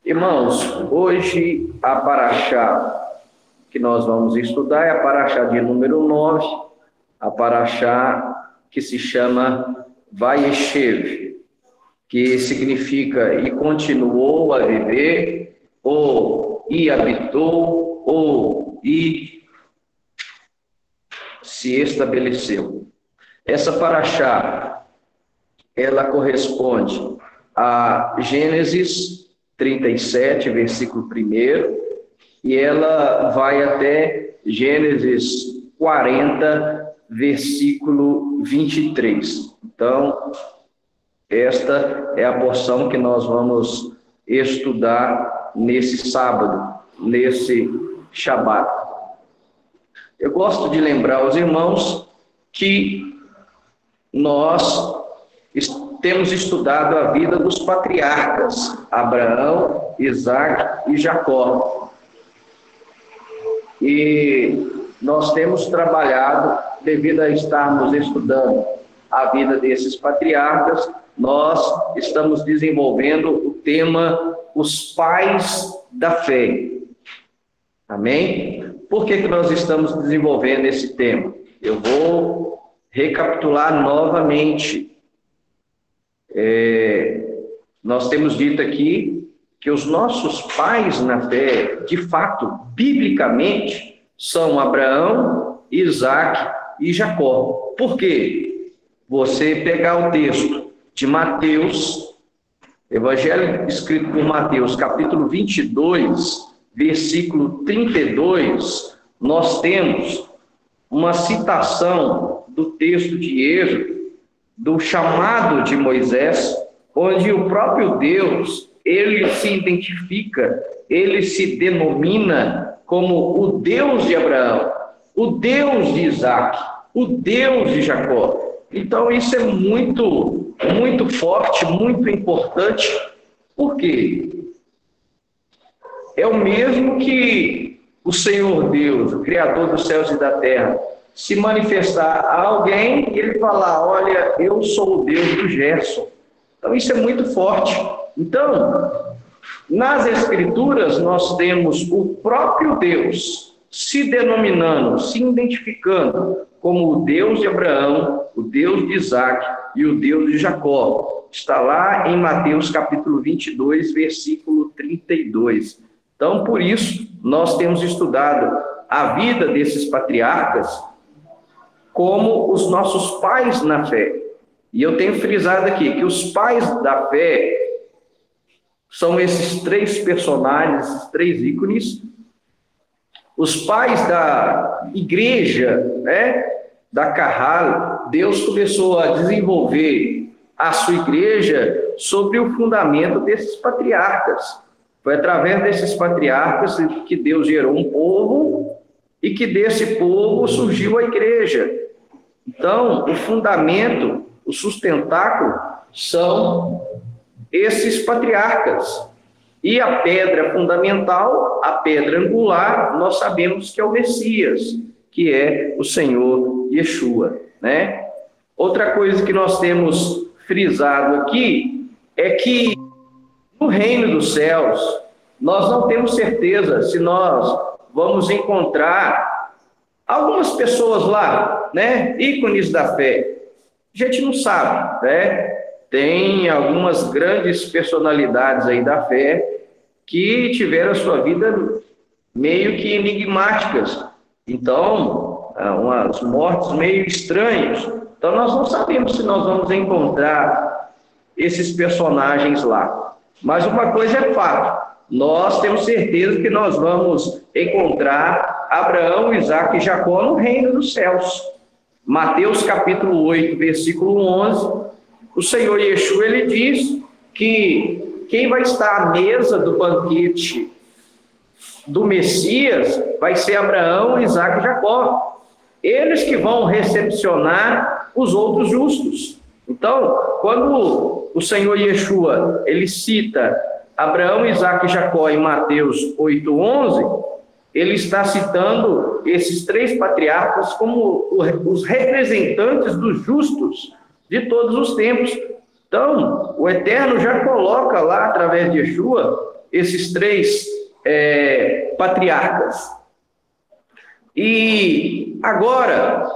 Irmãos, hoje a paraxá que nós vamos estudar é a paraxá de número 9, a paraxá que se chama Vayeshev, que significa e continuou a viver, ou e habitou, ou e se estabeleceu. Essa paraxá, ela corresponde a Gênesis 37, versículo 1, e ela vai até Gênesis 40, versículo 23. Então, esta é a porção que nós vamos estudar nesse sábado, nesse Shabat. Eu gosto de lembrar aos irmãos que nós temos estudado a vida dos patriarcas, Abraão, Isaac e Jacó. E nós temos trabalhado, devido a estarmos estudando a vida desses patriarcas, nós estamos desenvolvendo o tema Os Pais da Fé. Amém? Por que nós estamos desenvolvendo esse tema? Eu vou recapitular novamente. Nós temos dito aqui que os nossos pais na fé, de fato, biblicamente, são Abraão, Isaac e Jacó. Por quê? Você pegar o texto de Mateus, Evangelho escrito por Mateus, capítulo 22, versículo 32, nós temos uma citação do texto de Êxodo, do chamado de Moisés, onde o próprio Deus, ele se identifica, ele se denomina como o Deus de Abraão, o Deus de Isaac, o Deus de Jacó. Então isso é muito, muito forte, muito importante. Por quê? É o mesmo que o Senhor Deus, o Criador dos céus e da terra, se manifestar a alguém e ele falar, olha, eu sou o Deus do Gerson. Então isso é muito forte. Então, nas Escrituras nós temos o próprio Deus se denominando, se identificando como o Deus de Abraão, o Deus de Isaac e o Deus de Jacó. Está lá em Mateus capítulo 22, versículo 32. Então, por isso, nós temos estudado a vida desses patriarcas como os nossos pais na fé. E eu tenho frisado aqui que os pais da fé são esses três personagens, esses três ícones. Os pais da igreja, né, da Carral, Deus começou a desenvolver a sua igreja sobre o fundamento desses patriarcas. Foi através desses patriarcas que Deus gerou um povo e que desse povo surgiu a igreja. Então, o fundamento, o sustentáculo, são esses patriarcas. E a pedra fundamental, a pedra angular, nós sabemos que é o Messias, que é o Senhor Yeshua, né? Outra coisa que nós temos frisado aqui é que no reino dos céus, nós não temos certeza se nós vamos encontrar algumas pessoas lá, né, ícones da fé. A gente não sabe, né? Tem algumas grandes personalidades aí da fé que tiveram a sua vida meio que enigmáticas. Então, umas mortes meio estranhas. Então, nós não sabemos se nós vamos encontrar esses personagens lá. Mas uma coisa é fato, nós temos certeza que nós vamos encontrar Abraão, Isaac e Jacó no reino dos céus. Mateus capítulo 8, versículo 11, o Senhor Yeshua, ele diz que quem vai estar à mesa do banquete do Messias vai ser Abraão, Isaac e Jacó. Eles que vão recepcionar os outros justos. Então, quando o Senhor Yeshua, ele cita Abraão, Isaac e Jacó em Mateus 8:11, ele está citando esses três patriarcas como os representantes dos justos de todos os tempos. Então, o Eterno já coloca lá, através de Yeshua, esses três patriarcas. E agora,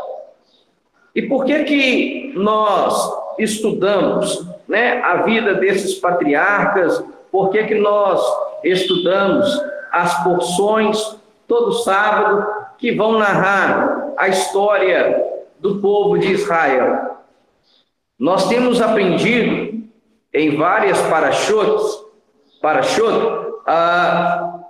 e por que nós estudamos, né, a vida desses patriarcas? Por que nós estudamos as porções todo sábado que vão narrar a história do povo de Israel? Nós temos aprendido em várias parashot,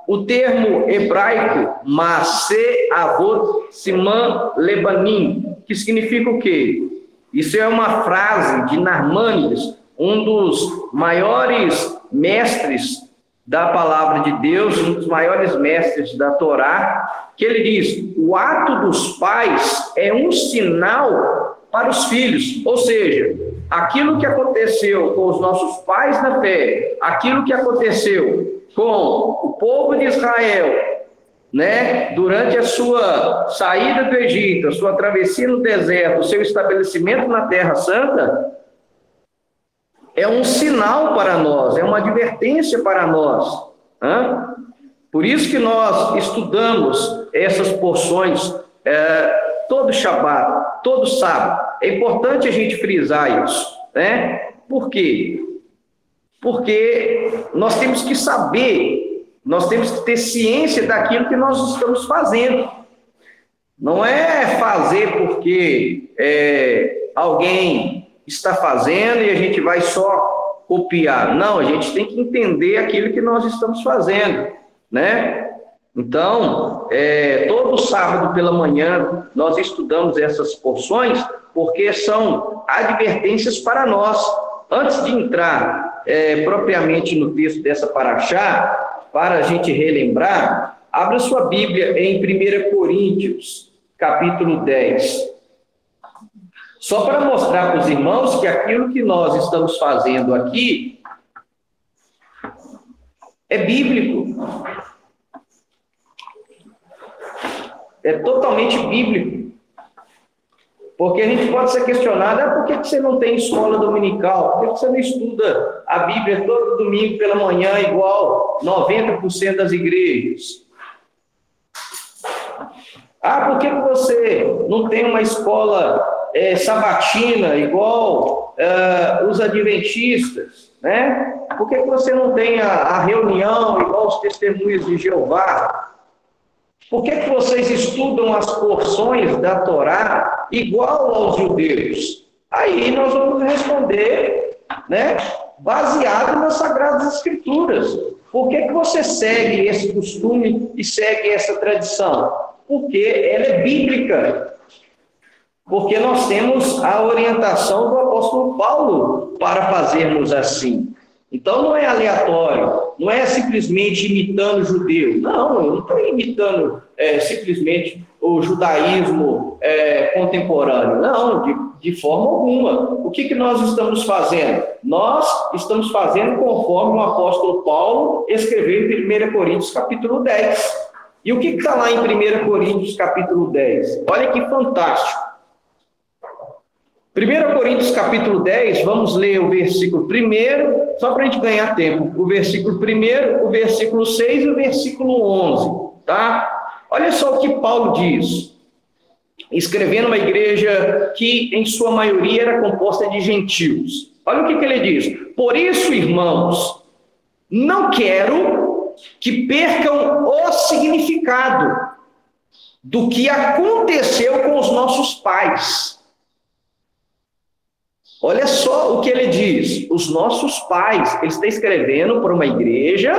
o termo hebraico Maaseh Avot Siman Lebanim, que significa o quê? Isso é uma frase de Narmânides, um dos maiores mestres da palavra de Deus, um dos maiores mestres da Torá, que ele diz: o ato dos pais é um sinal para os filhos, ou seja, aquilo que aconteceu com os nossos pais na fé, aquilo que aconteceu com o povo de Israel, né, durante a sua saída do Egito, a sua travessia no deserto, o seu estabelecimento na Terra Santa, é um sinal para nós, é uma advertência para nós. Por isso que nós estudamos essas porções todo Shabat, todo sábado. É importante a gente frisar isso, né? Por quê? Porque nós temos que saber, nós temos que ter ciência daquilo que nós estamos fazendo. Não é fazer porque alguém está fazendo e a gente vai só copiar. Não, a gente tem que entender aquilo que nós estamos fazendo, né? Então, todo sábado pela manhã nós estudamos essas porções porque são advertências para nós. Antes de entrar propriamente no texto dessa paraxá, para a gente relembrar, abra sua Bíblia em 1 Coríntios, capítulo 10. Só para mostrar para os irmãos que aquilo que nós estamos fazendo aqui é bíblico. É totalmente bíblico. Porque a gente pode ser questionado: por que você não tem escola dominical? Por que você não estuda a Bíblia todo domingo pela manhã, igual 90% das igrejas? Por que você não tem uma escola sabatina, igual os adventistas, né? Por que você não tem a reunião, igual os testemunhos de Jeová? Por que vocês estudam as porções da Torá igual aos judeus? Aí nós vamos responder, né, baseado nas Sagradas Escrituras. Por que você segue esse costume e segue essa tradição? Porque ela é bíblica. Porque nós temos a orientação do apóstolo Paulo para fazermos assim. Então não é aleatório, não é simplesmente imitando o judeu. Não, eu não estou imitando simplesmente o judaísmo contemporâneo. Não, de forma alguma. O que nós estamos fazendo? Nós estamos fazendo conforme o apóstolo Paulo escreveu em 1 Coríntios capítulo 10. E o que está lá em 1 Coríntios capítulo 10? Olha que fantástico. 1 Coríntios capítulo 10, vamos ler o versículo 1, só para a gente ganhar tempo. O versículo 1, o versículo 6 e o versículo 11, tá? Olha só o que Paulo diz, escrevendo uma igreja que, em sua maioria, era composta de gentios. Olha o que ele diz: por isso, irmãos, não quero que percam o significado do que aconteceu com os nossos pais. Olha só o que ele diz: os nossos pais. Ele está escrevendo para uma igreja,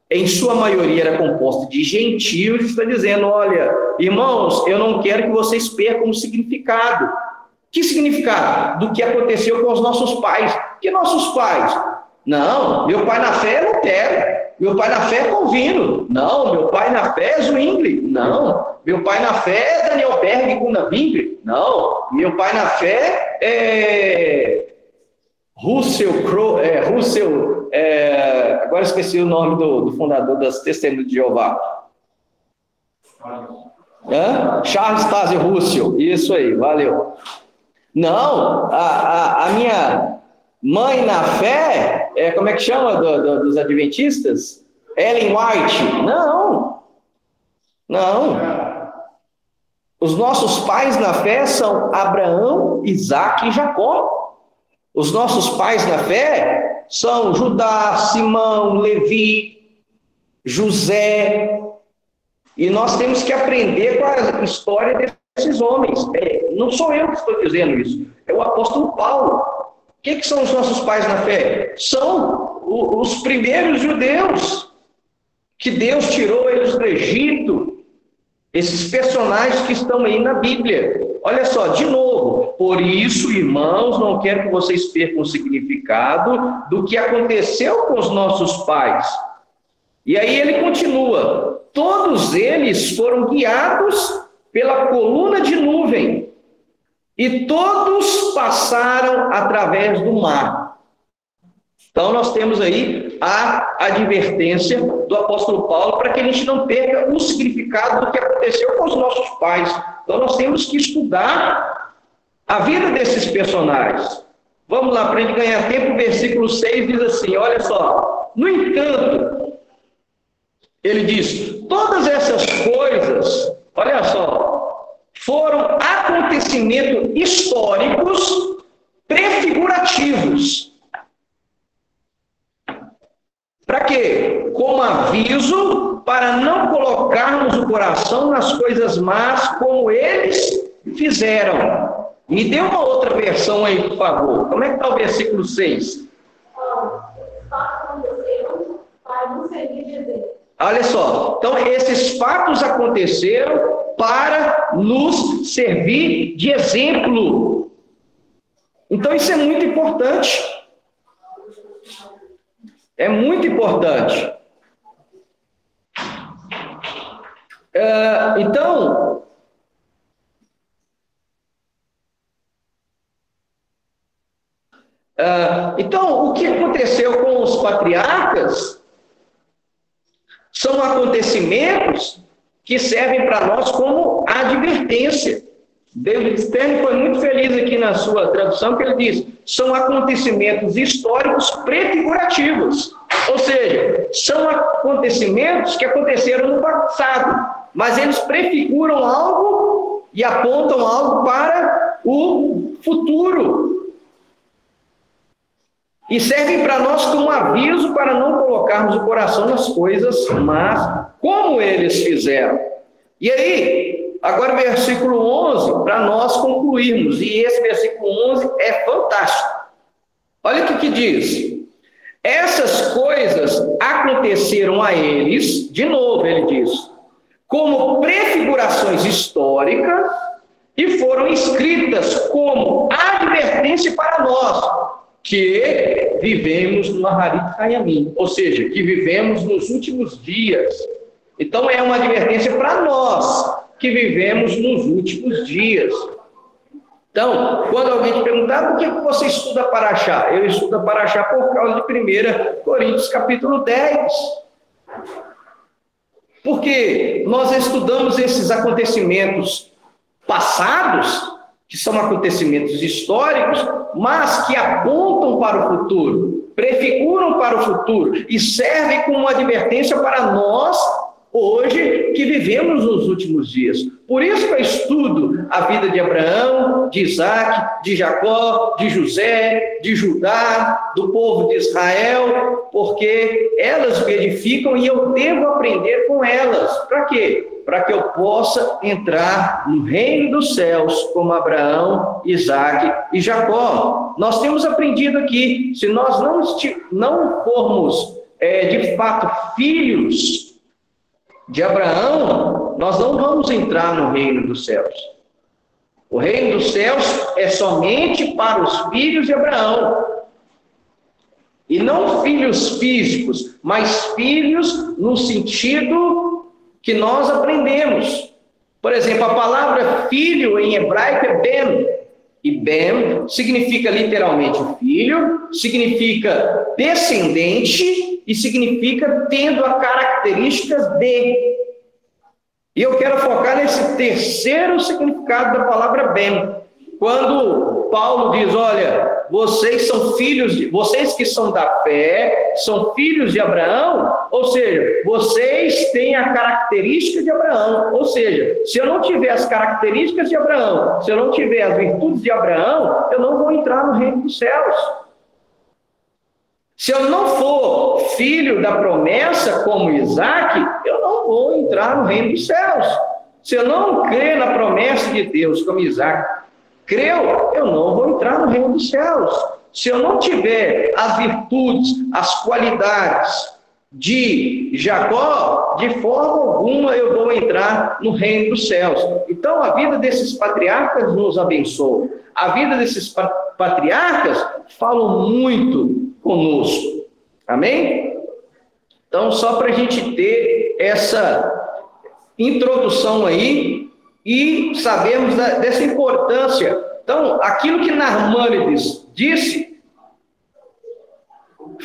em sua maioria era composta de gentios, está dizendo: olha, irmãos, eu não quero que vocês percam o significado. Que significado? Do que aconteceu com os nossos pais. Que nossos pais? Não, meu pai na fé é Lutero. Meu pai na fé é Calvino. Não, meu pai na fé é Zwingli. Não, meu pai na fé é Daniel Berg e Gunnar Wingre. Não, meu pai na fé é Russell Crowe. Agora esqueci o nome do fundador das Testemunhas de Jeová. Charles Taze Russell. Isso aí, valeu. Não, a minha mãe na fé, como é que chama dos adventistas? Ellen White. Não. Os nossos pais na fé são Abraão, Isaque e Jacó. Os nossos pais na fé são Judá, Simão, Levi, José. E nós temos que aprender com a história desses homens. Não sou eu que estou dizendo isso, é o apóstolo Paulo. O que são os nossos pais na fé? São os primeiros judeus, que Deus tirou eles do Egito. Esses personagens que estão aí na Bíblia. Olha só, de novo, por isso, irmãos, não quero que vocês percam o significado do que aconteceu com os nossos pais. E aí ele continua, todos eles foram guiados pela coluna de nuvem, e todos passaram através do mar. Então, nós temos aí a advertência do apóstolo Paulo para que a gente não perca o significado do que aconteceu com os nossos pais. Então, nós temos que estudar a vida desses personagens. Vamos lá, para a gente ganhar tempo, o versículo 6 diz assim, olha só. No entanto, ele diz, todas essas coisas, olha só, foram acontecimentos históricos prefigurativos. Para quê? Como aviso para não colocarmos o coração nas coisas más como eles fizeram. Me dê uma outra versão aí, por favor. Como é que está o versículo 6? Olha só. Então, esses fatos aconteceram para nos servir de exemplo. Então, isso é muito importante. É muito importante. Então, o que aconteceu com os patriarcas são acontecimentos que servem para nós como advertência. David Stern foi muito feliz aqui na sua tradução, que ele diz, são acontecimentos históricos prefigurativos. Ou seja, são acontecimentos que aconteceram no passado, mas eles prefiguram algo e apontam algo para o futuro. E servem para nós como aviso para não colocarmos o coração nas coisas más, como eles fizeram. E aí, agora versículo 11, para nós concluirmos. E esse versículo 11 é fantástico. Olha o que diz. Essas coisas aconteceram a eles, de novo ele diz, como prefigurações históricas e foram escritas como advertência para nós, que vivemos no Maharit Hayamim, ou seja, que vivemos nos últimos dias. Então é uma advertência para nós, que vivemos nos últimos dias. Então, quando alguém te perguntar, por que você estuda Paraxá? Eu estudo Paraxá por causa de 1 Coríntios capítulo 10. Porque nós estudamos esses acontecimentos passados, que são acontecimentos históricos, mas que apontam para o futuro, prefiguram para o futuro e servem como uma advertência para nós, hoje, que vivemos nos últimos dias. Por isso que eu estudo a vida de Abraão, de Isaque, de Jacó, de José, de Judá, do povo de Israel, porque elas me edificam e eu devo aprender com elas. Para quê? Para que eu possa entrar no reino dos céus como Abraão, Isaque e Jacó. Nós temos aprendido aqui, se nós não formos de fato filhos de Abraão, nós não vamos entrar no reino dos céus. O reino dos céus é somente para os filhos de Abraão. E não filhos físicos, mas filhos no sentido que nós aprendemos. Por exemplo, a palavra filho em hebraico é ben. E ben significa literalmente filho, significa descendente e significa tendo as características de. E eu quero focar nesse terceiro significado da palavra ben. quando Paulo diz, olha, vocês são vocês que são da fé, são filhos de Abraão, ou seja, vocês têm a característica de Abraão, ou seja, se eu não tiver as características de Abraão, se eu não tiver as virtudes de Abraão, eu não vou entrar no reino dos céus. Se eu não for filho da promessa como Isaac, eu não vou entrar no reino dos céus. Se eu não crer na promessa de Deus como Isaac creu, eu não vou entrar no reino dos céus. Se eu não tiver as virtudes, as qualidades de Jacó, de forma alguma eu vou entrar no reino dos céus. Então a vida desses patriarcas nos abençoa. A vida desses patriarcas falam muito conosco. Amém? Então, só para a gente ter essa introdução aí e sabermos dessa importância. Então, aquilo que Narmânides disse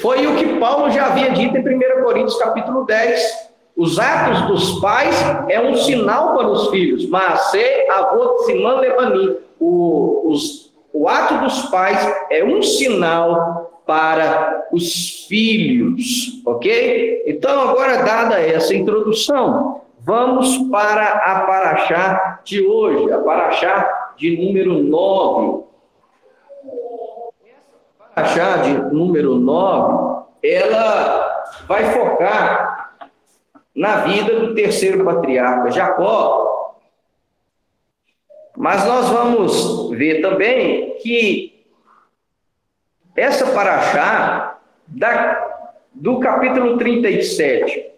foi o que Paulo já havia dito em 1 Coríntios capítulo 10. Os atos dos pais é um sinal para os filhos, mas se avô Simã Levanim, o ato dos pais é um sinal para os filhos, ok? Então, agora dada essa introdução, vamos para a paraxá de hoje, a paraxá de número 9. A paraxá de número 9, ela vai focar na vida do terceiro patriarca, Jacó. Mas nós vamos ver também que essa paraxá do capítulo 37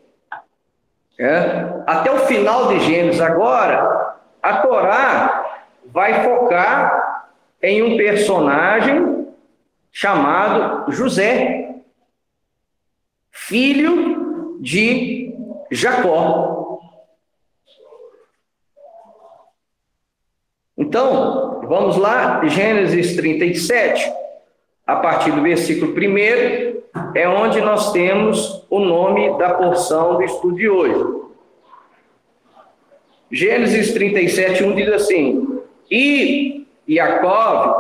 até o final de Gênesis agora, a Torá vai focar em um personagem chamado José, filho de Jacó. Então, vamos lá, Gênesis 37, a partir do versículo 1, é onde nós temos o nome da porção do estudo de hoje. Gênesis 37, 1 diz assim: E Jacó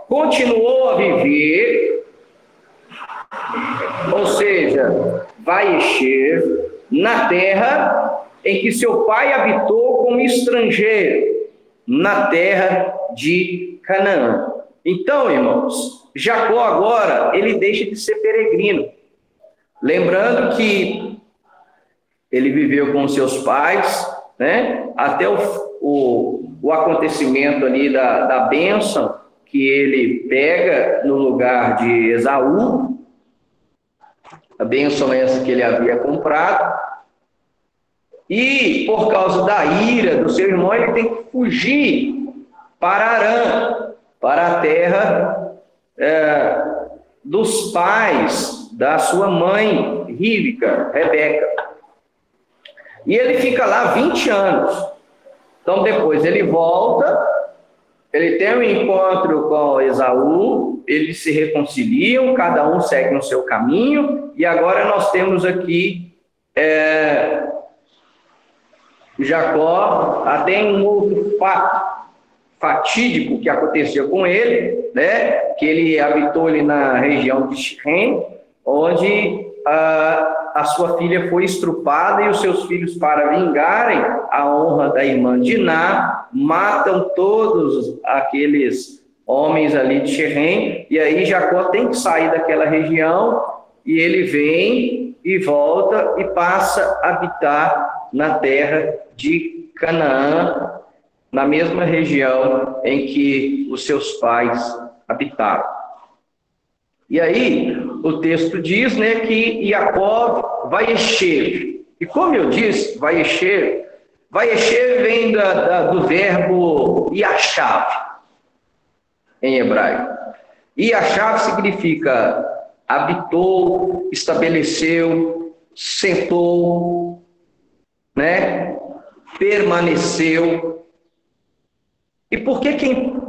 continuou a viver, ou seja, vai encher na terra em que seu pai habitou como estrangeiro, na terra de Canaã. Então, irmãos, Jacó agora, ele deixa de ser peregrino. Lembrando que ele viveu com seus pais, né, até o acontecimento ali da bênção que ele pega no lugar de Esaú, a bênção essa que ele havia comprado, e por causa da ira do seu irmão, ele tem que fugir para Harã, para a terra dos pais da sua mãe, Rebeca. E ele fica lá 20 anos. Então, depois ele volta, ele tem um encontro com Esaú, eles se reconciliam, cada um segue no seu caminho, e agora nós temos aqui Jacó, até um outro fato fatídico que aconteceu com ele, né? Que ele habitou ali na região de Sichem, onde a sua filha foi estrupada e os seus filhos, para vingarem a honra da irmã Diná, matam todos aqueles homens ali de Sichem, e aí Jacó tem que sair daquela região, e ele vem e volta e passa a habitar na terra de Canaã, na mesma região em que os seus pais habitaram. E aí, o texto diz, né, que Jacó vai encher. E como eu disse, vai encher vem do verbo yashav, em hebraico. Yashav significa habitou, estabeleceu, sentou, né, permaneceu. E por que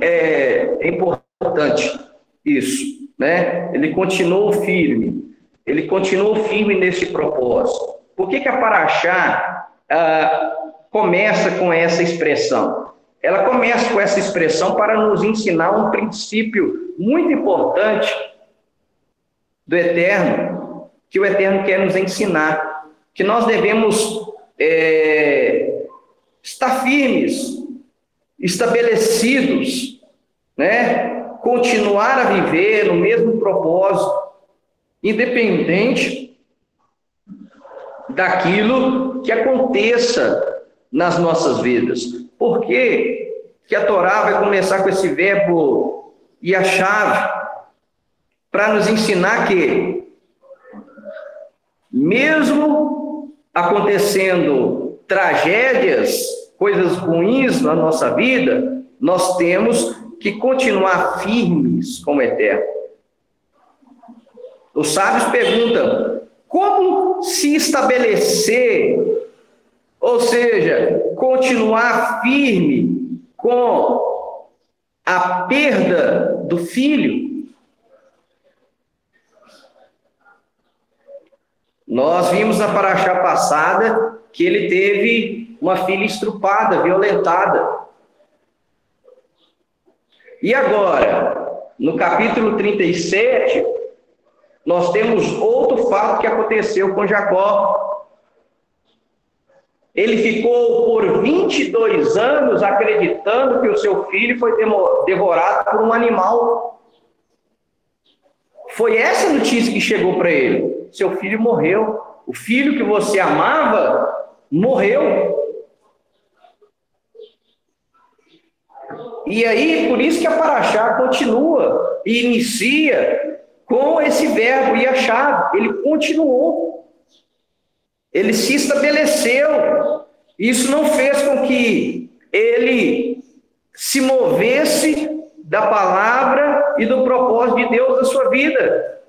é importante isso? Né? Ele continuou firme nesse propósito. Por que a paraxá começa com essa expressão? ela começa com essa expressão para nos ensinar um princípio muito importante do Eterno, que o Eterno quer nos ensinar, que nós devemos estar firmes, estabelecidos, né? Continuar a viver no mesmo propósito, independente daquilo que aconteça nas nossas vidas. Por que a Torá vai começar com esse verbo e a chave? Para nos ensinar que, mesmo acontecendo tragédias, coisas ruins na nossa vida, nós temos que continuar firmes com o Eterno. Os sábios perguntam: como se estabelecer, ou seja, continuar firme com a perda do filho? Nós vimos na paraxá passada que ele teve uma filha estrupada, violentada. E agora, no capítulo 37, nós temos outro fato que aconteceu com Jacó. Ele ficou por 22 anos acreditando que o seu filho foi devorado por um animal. Foi essa notícia que chegou para ele: seu filho morreu. O filho que você amava morreu. E aí, por isso que a paraxá continua e inicia com esse verbo e a chave. Ele continuou. Ele se estabeleceu. Isso não fez com que ele se movesse da palavra e do propósito de Deus na sua vida.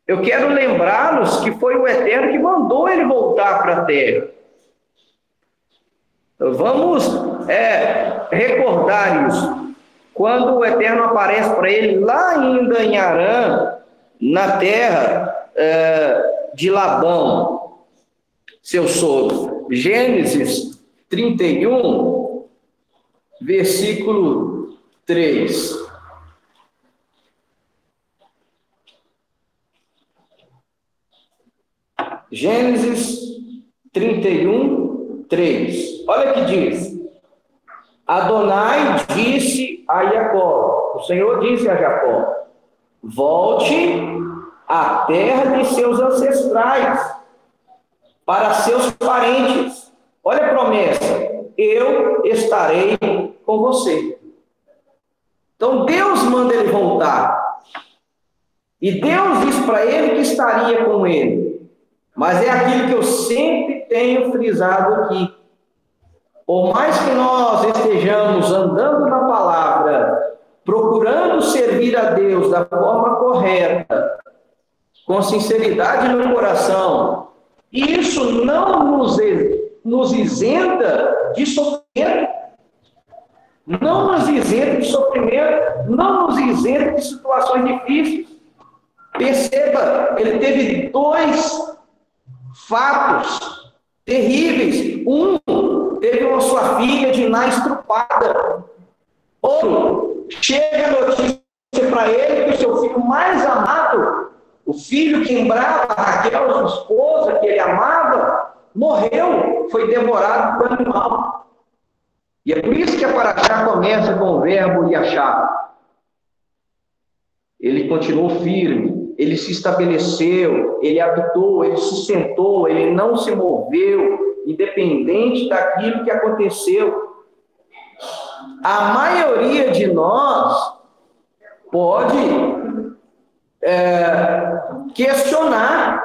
Eu quero lembrá-los que foi o Eterno que mandou ele voltar para a terra. Vamos recordar isso. Quando o Eterno aparece para ele lá ainda em Harã, na terra de Labão, seu sogro. Gênesis 31, versículo 3. Gênesis 31, 3. Olha o que diz: Adonai disse a Jacó, o Senhor disse a Jacó: volte à terra de seus ancestrais, para seus parentes. Olha a promessa: eu estarei com você. Então Deus manda ele voltar. E Deus disse para ele que estaria com ele. Mas é aquilo que eu sempre tenho frisado aqui. Por mais que nós estejamos andando na palavra, procurando servir a Deus da forma correta, com sinceridade no coração, isso não nos isenta de sofrimento. Não nos isenta de sofrimento, não nos isenta de situações difíceis. Perceba, ele teve dois fatos terríveis. Um, teve a sua filha Diná estrupada. Outro, chega a notícia para ele que o seu filho mais amado, o filho que lembrava Raquel, sua esposa, que ele amava, morreu, foi devorado por animal. E é por isso que a paraxá começa com o verbo yachá. Ele continuou firme, ele se estabeleceu, ele habitou, ele se sentou, ele não se moveu, independente daquilo que aconteceu. A maioria de nós pode questionar,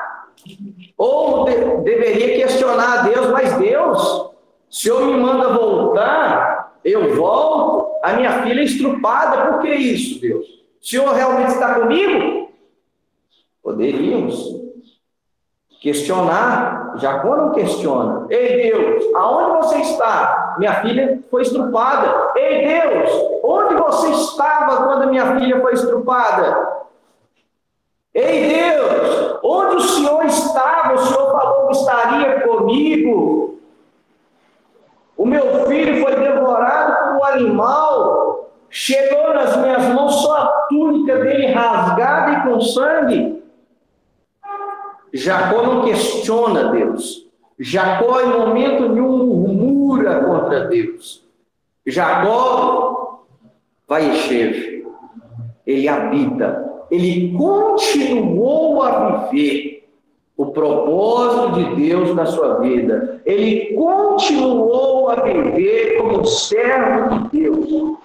ou deveria questionar a Deus: mas Deus, o Senhor me manda voltar, eu volto, a minha filha é estrupada, por que isso, Deus? O Senhor realmente está comigo? Poderíamos questionar. Jacó não questiona. Ei, Deus, aonde você está? Minha filha foi estrupada. Ei, Deus, onde você estava quando minha filha foi estrupada? Ei, Deus, onde o Senhor estava? O Senhor falou que estaria comigo. O meu filho foi devorado animal chegou nas minhas mãos, só a túnica dele rasgada e com sangue. Jacó não questiona Deus. Jacó, em momento nenhum, murmura contra Deus. Jacó, Vaieshev, ele habita, ele continuou a viver o propósito de Deus na sua vida. Ele continuou a viver como servo de Deus,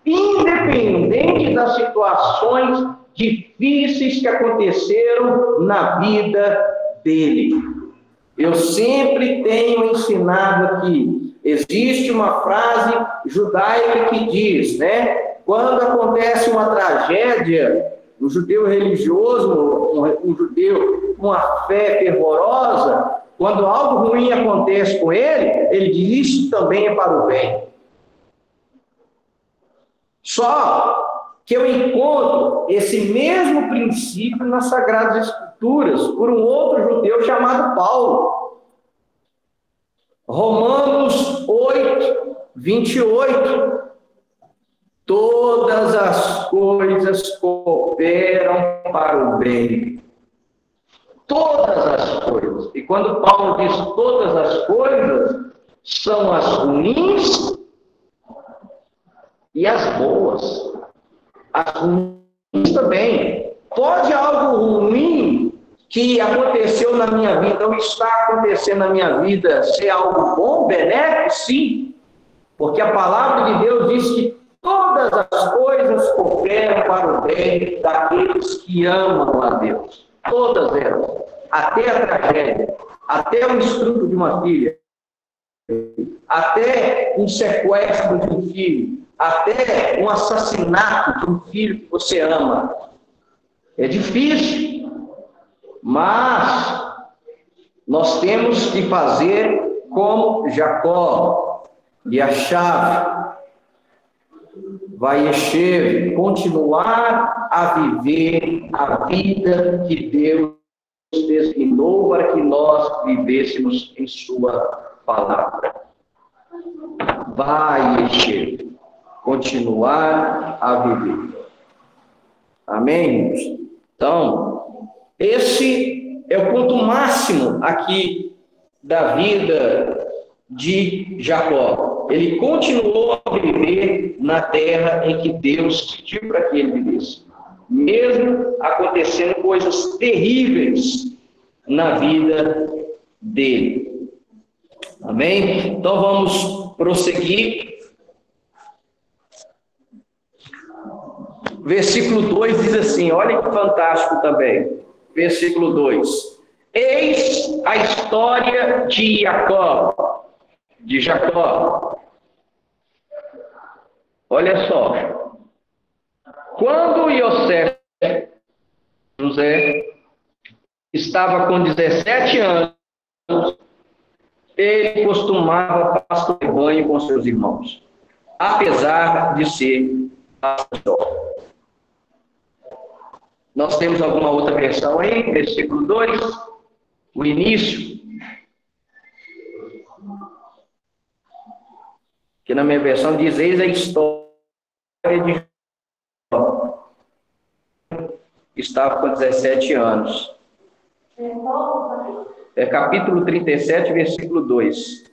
independente das situações difíceis que aconteceram na vida dele. Eu sempre tenho ensinado aqui, existe uma frase judaica que diz, né? Quando acontece uma tragédia, um judeu religioso, um judeu com uma fé fervorosa, quando algo ruim acontece com ele diz, isso também é para o bem. Só que eu encontro esse mesmo princípio nas Sagradas Escrituras, por um outro judeu chamado Paulo. Romanos 8, 28. Todas as coisas cooperam para o bem. Todas as coisas. E quando Paulo diz todas as coisas, são as ruins e as boas. As ruins também. Pode algo ruim que aconteceu na minha vida, ou está acontecendo na minha vida, ser algo bom, benéfico? Sim. Porque a palavra de Deus diz que todas as coisas cooperam para o bem daqueles que amam a Deus. Todas elas. Até a tragédia, até o estupro de uma filha, até um sequestro de um filho, até um assassinato de um filho que você ama. É difícil, mas nós temos que fazer como Jacó e a chave Vaieshev, continuar a viver a vida que Deus designou para que nós vivêssemos em sua palavra. Vaieshev, continuar a viver. Amém? Então, esse é o ponto máximo aqui da vida de Jacó. Ele continuou a viver na terra em que Deus pediu para que ele vivesse, mesmo acontecendo coisas terríveis na vida dele. Amém? Então vamos prosseguir. Versículo 2 diz assim, olha que fantástico também. Versículo 2. Eis a história de Jacó. Olha só. Quando José estava com 17 anos, ele costumava pastorear banho com seus irmãos, apesar de ser pastor. Nós temos alguma outra versão aí? Versículo 2, o início. Que na minha versão diz, eis a história de Jacó. Estava com 17 anos. É capítulo 37, versículo 2.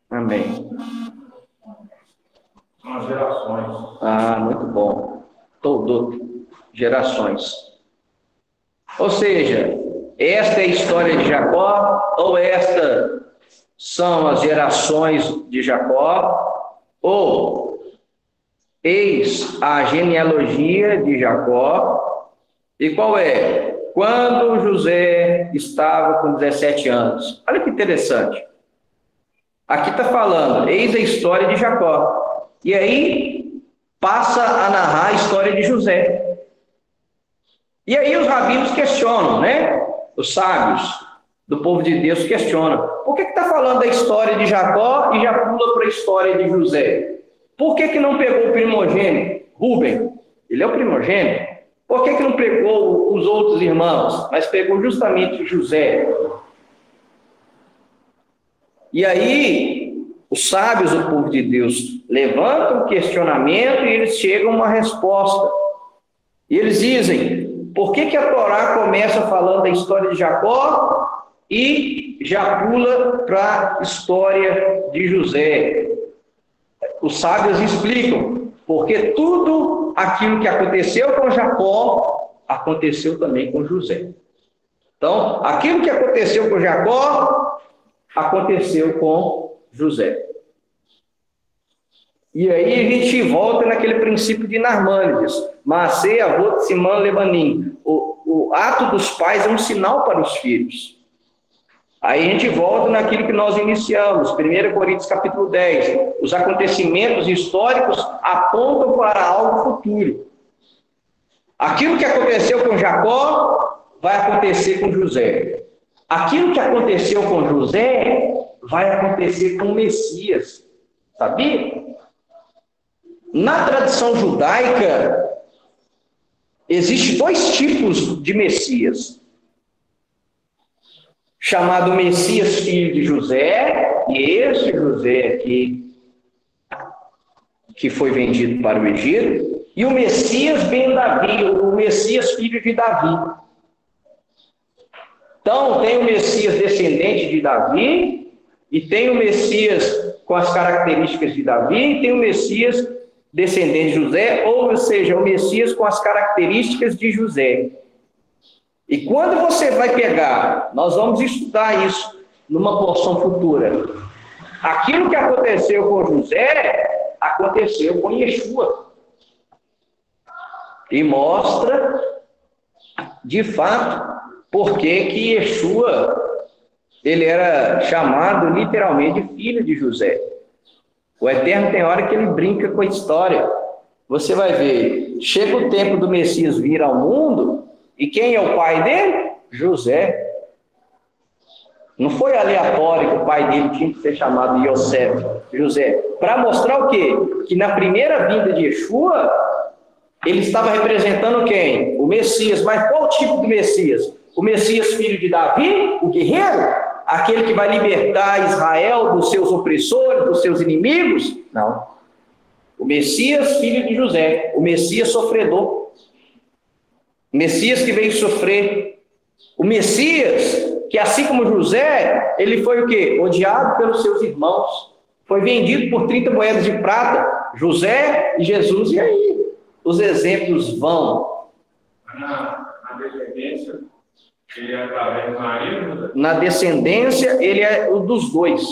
Amém. São as gerações. Ah, muito bom. Gerações. Ou seja, esta é a história de Jacó, ou estas são as gerações de Jacó, ou eis a genealogia de Jacó. E qual é? Quando José estava com 17 anos. Olha que interessante. Aqui está falando, eis a história de Jacó. E aí passa a narrar a história de José. E aí os rabinos questionam, né? Os sábios do povo de Deus questionam. Por que está falando da história de Jacó e já pula para a história de José? Por que não pegou o primogênito? Rúben, ele é o primogênito. Por que não pegou os outros irmãos, mas pegou justamente José? E aí, os sábios do povo de Deus levantam um questionamento e eles chegam a uma resposta. E eles dizem, por que a Torá começa falando da história de Jacó e já pula para a história de José? Os sábios explicam, porque tudo aquilo que aconteceu com Jacó, aconteceu também com José. Então, aquilo que aconteceu com Jacó, aconteceu com José. E aí a gente volta naquele princípio de Narmânides, Maaseh Avot Siman Lebanim. O ato dos pais é um sinal para os filhos. Aí a gente volta naquilo que nós iniciamos, 1 Coríntios capítulo 10. Os acontecimentos históricos apontam para algo futuro. Aquilo que aconteceu com Jacó vai acontecer com José. Aquilo que aconteceu com José vai acontecer com o Messias. Sabia? Na tradição judaica, existem dois tipos de Messias. Chamado Messias filho de José, e esse José aqui, que foi vendido para o Egito, e o Messias ben Davi, o Messias filho de Davi. Então, tem o Messias descendente de Davi, e tem o Messias com as características de Davi, e tem o Messias descendente de José, ou seja, o Messias com as características de José. E quando você vai pegar, nós vamos estudar isso numa porção futura. Aquilo que aconteceu com José, aconteceu com Yeshua. E mostra, de fato, por que Yeshua, ele era chamado literalmente de filho de José. O Eterno tem hora que ele brinca com a história. Você vai ver, chega o tempo do Messias vir ao mundo, e quem é o pai dele? José. Não foi aleatório que o pai dele tinha que ser chamado Yosef, José. Para mostrar o quê? Que na primeira vinda de Yeshua, ele estava representando quem? O Messias. Mas qual tipo de Messias? O Messias filho de Davi, o guerreiro? Aquele que vai libertar Israel dos seus opressores, dos seus inimigos? Não. O Messias filho de José. O Messias sofredor. O Messias que veio sofrer. O Messias que, assim como José, ele foi o quê? Odiado pelos seus irmãos. Foi vendido por 30 moedas de prata. José e Jesus. E aí? Os exemplos vão. Na descendência, ele é através de Maria? Na descendência, ele é o dos dois.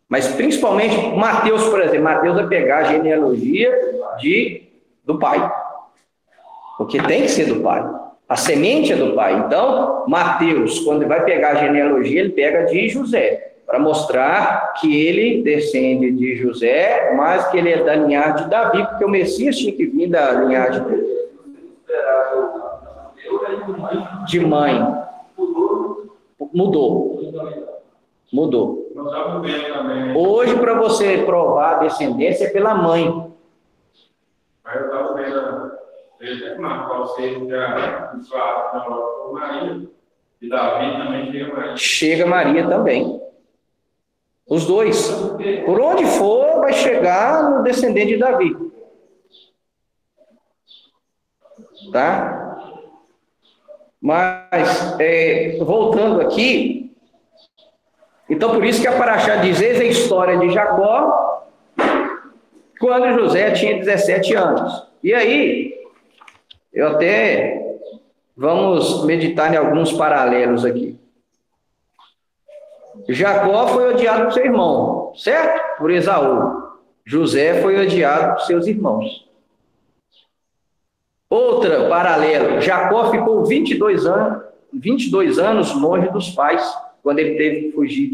Mas principalmente Mateus, por exemplo. Mateus vai pegar a genealogia do pai. Porque tem que ser do pai. A semente é do pai. Então, Mateus, quando vai pegar a genealogia, ele pega de José. Para mostrar que ele descende de José, mas que ele é da linhagem de Davi, porque o Messias tinha que vir da linhagem de mãe. Mudou. Hoje, para você provar a descendência, é pela mãe. Mas eu estava vendo, Maria, e Davi também chega Maria. Chega Maria também. Os dois. Por onde for, vai chegar no descendente de Davi. Tá? Mas, voltando aqui, então por isso que a Paraxá diz a história de Jacó, quando José tinha 17 anos. E aí, vamos meditar em alguns paralelos aqui. Jacó foi odiado por seu irmão, certo? Por Esaú. José foi odiado por seus irmãos. Outra paralela, Jacó ficou 22 anos longe dos pais, quando ele teve que fugir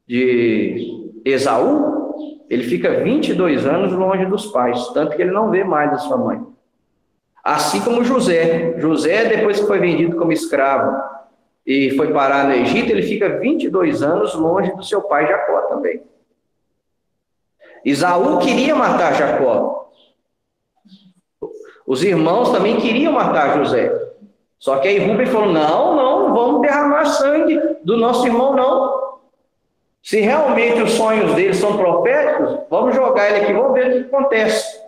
de Esaú, ele fica 22 anos longe dos pais, tanto que ele não vê mais a sua mãe. Assim como José. José, depois que foi vendido como escravo e foi parar no Egito, ele fica 22 anos longe do seu pai Jacó também. Esaú queria matar Jacó. Os irmãos também queriam matar José. Só que aí Rúben falou, não vamos derramar sangue do nosso irmão, não. Se realmente os sonhos dele são proféticos, vamos jogar ele aqui, vamos ver o que acontece.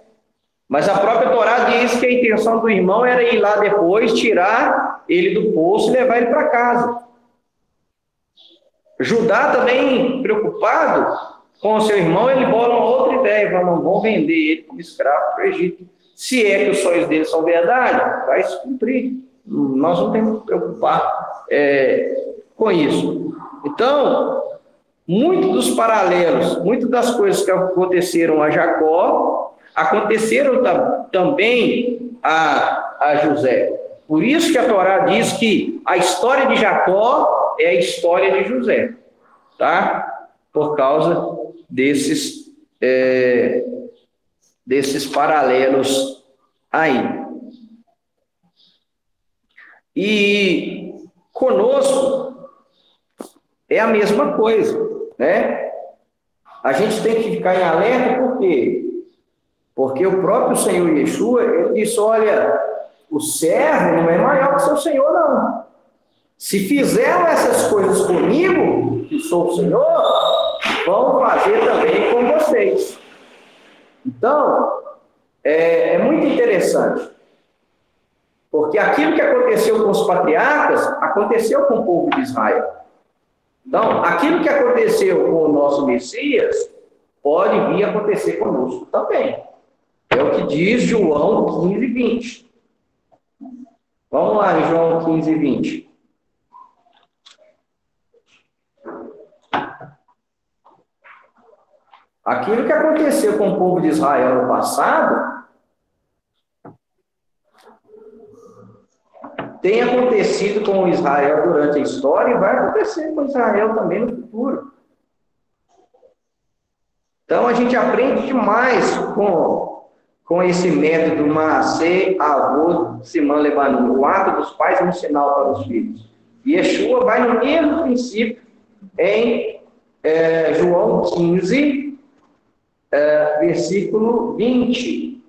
Mas a própria Torá diz que a intenção do irmão era ir lá depois, tirar ele do poço e levar ele para casa. Judá também, preocupado com o seu irmão, ele bola uma outra ideia, fala, não vão vender ele como escravo para o Egito. Se é que os sonhos dele são verdade, vai se cumprir. Nós não temos que preocupar com isso. Então, muitos dos paralelos, muitas das coisas que aconteceram a Jacó, aconteceram também a José. Por isso que a Torá diz que a história de Jacó é a história de José, tá? Por causa desses paralelos aí. E conosco é a mesma coisa, né? A gente tem que ficar em alerta, por quê? Porque o próprio Senhor Yeshua, ele disse, olha, o servo não é maior que seu Senhor, não. Se fizeram essas coisas comigo, que sou o Senhor, vão fazer também com vocês. Então, é muito interessante. Porque aquilo que aconteceu com os patriarcas, aconteceu com o povo de Israel. Então, aquilo que aconteceu com o nosso Messias, pode vir a acontecer conosco também. É o que diz João 15, 20. Vamos lá, em João 15, 20. Aquilo que aconteceu com o povo de Israel no passado, tem acontecido com Israel durante a história e vai acontecer com Israel também no futuro. Então, a gente aprende demais com esse método Maaseh Avot Siman Lebanim, o ato dos pais é um sinal para os filhos. E Yeshua vai no mesmo princípio em João 15, versículo 20.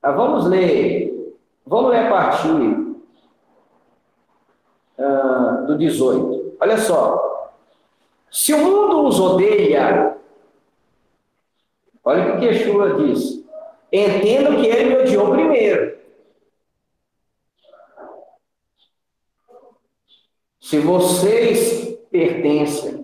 Vamos ler a partir do 18. Olha só. Se o mundo os odeia, olha o que Yeshua diz. Entendo que ele me odiou primeiro. Se vocês pertencessem,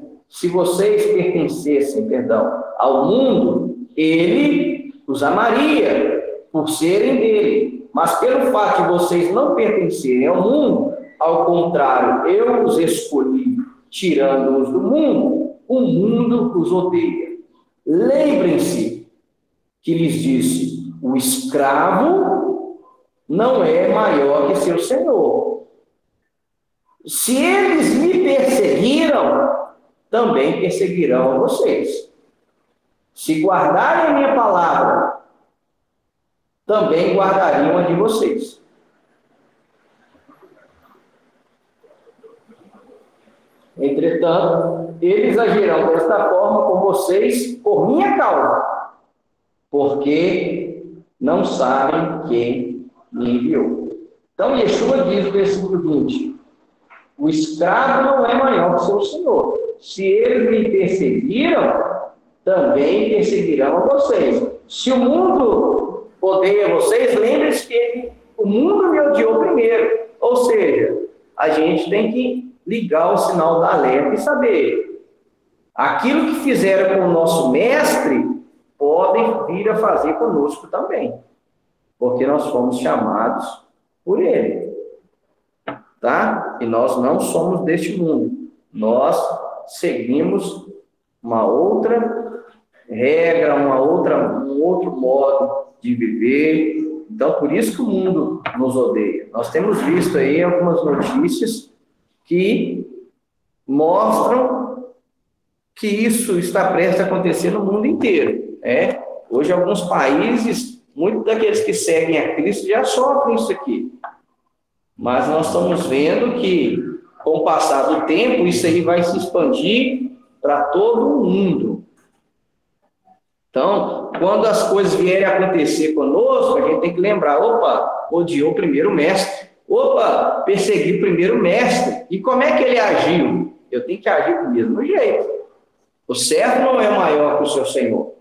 ao mundo, ele os amaria por serem dele. Mas pelo fato de vocês não pertencerem ao mundo, ao contrário, eu os escolhi, tirando-os do mundo, o mundo os odeia. Lembrem-se que lhes disse, o escravo não é maior que seu senhor. Se eles me perseguiram, também perseguirão a vocês. Se guardarem a minha palavra, também guardariam a de vocês. Entretanto, eles agirão desta forma com vocês por minha causa, porque não sabem quem me enviou. Então, Yeshua diz no versículo 20, o escravo não é maior que seu senhor. Se eles me perseguiram, também perseguirão a vocês. Se o mundo odeia vocês, lembre-se que o mundo me odiou primeiro. Ou seja, a gente tem que ligar o sinal da alerta e saber aquilo que fizeram com o nosso mestre, podem vir a fazer conosco também, porque nós fomos chamados por ele, tá? E nós não somos deste mundo, nós seguimos uma outra regra, um outro modo de viver. Então, por isso que o mundo nos odeia. Nós temos visto aí algumas notícias que mostram que isso está prestes a acontecer no mundo inteiro. Hoje, alguns países, muitos daqueles que seguem a Cristo já sofrem isso aqui. Mas nós estamos vendo que, com o passar do tempo, isso aí vai se expandir para todo o mundo. Então, quando as coisas vierem a acontecer conosco, a gente tem que lembrar, opa, odiou primeiro o mestre. Opa, persegui primeiro o mestre. E como é que ele agiu? Eu tenho que agir do mesmo jeito. O servo não é maior que o seu senhor.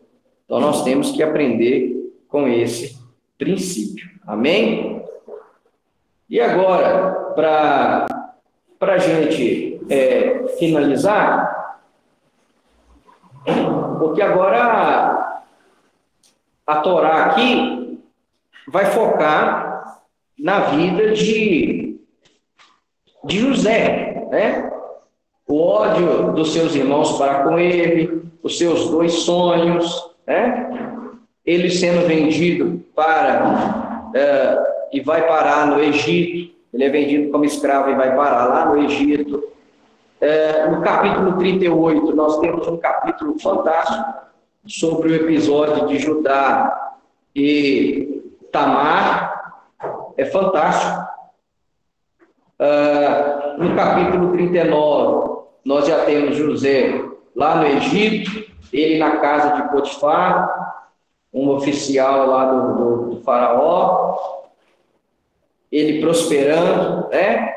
Então, nós temos que aprender com esse princípio. Amém? E agora, para a gente finalizar, porque agora a Torá aqui vai focar na vida de José, né? O ódio dos seus irmãos para com ele, os seus 2 sonhos, né? Ele sendo vendido e vai parar no Egito. Ele é vendido como escravo e vai parar lá no Egito. No capítulo 38, nós temos um capítulo fantástico sobre o episódio de Judá e Tamar. É fantástico. No capítulo 39, nós já temos José lá no Egito, ele na casa de Potifar, um oficial lá do faraó, ele prosperando, né?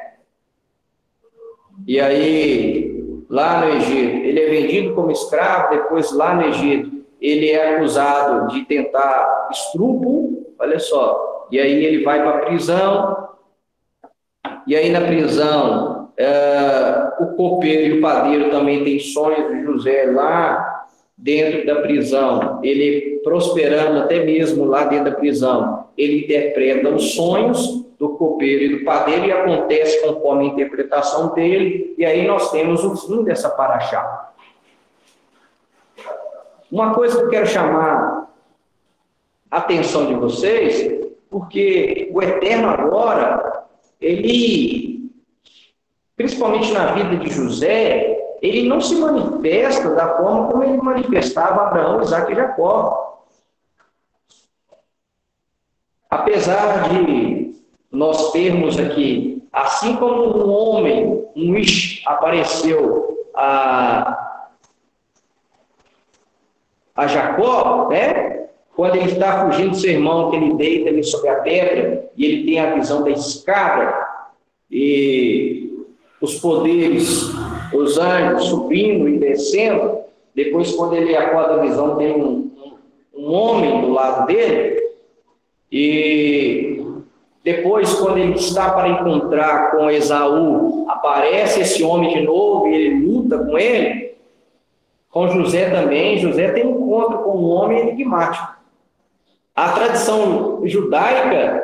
E aí, lá no Egito, ele é vendido como escravo, depois lá no Egito, ele é acusado de tentar estupro, olha só, e aí ele vai para a prisão, e aí na prisão, o copeiro e o padeiro também tem sonhos de José lá dentro da prisão, ele prosperando até mesmo lá dentro da prisão, ele interpreta os sonhos do copeiro e do padeiro e acontece conforme a interpretação dele, e aí nós temos o fim dessa paraxá. Uma coisa que eu quero chamar a atenção de vocês, porque o Eterno agora, ele, principalmente na vida de José, ele não se manifesta da forma como ele manifestava Abraão, Isaque e Jacó. Apesar de nós termos aqui, assim como um homem, um Ish, apareceu a Jacó, né? Quando ele está fugindo do seu irmão, que ele deita ali sobre a pedra, e ele tem a visão da escada, e os poderes, os anjos subindo e descendo. Depois, quando ele acorda a visão, tem um homem do lado dele, e depois, quando ele está para encontrar com Esaú, aparece esse homem de novo e ele luta com ele. Com José também, José tem um encontro com um homem enigmático. A tradição judaica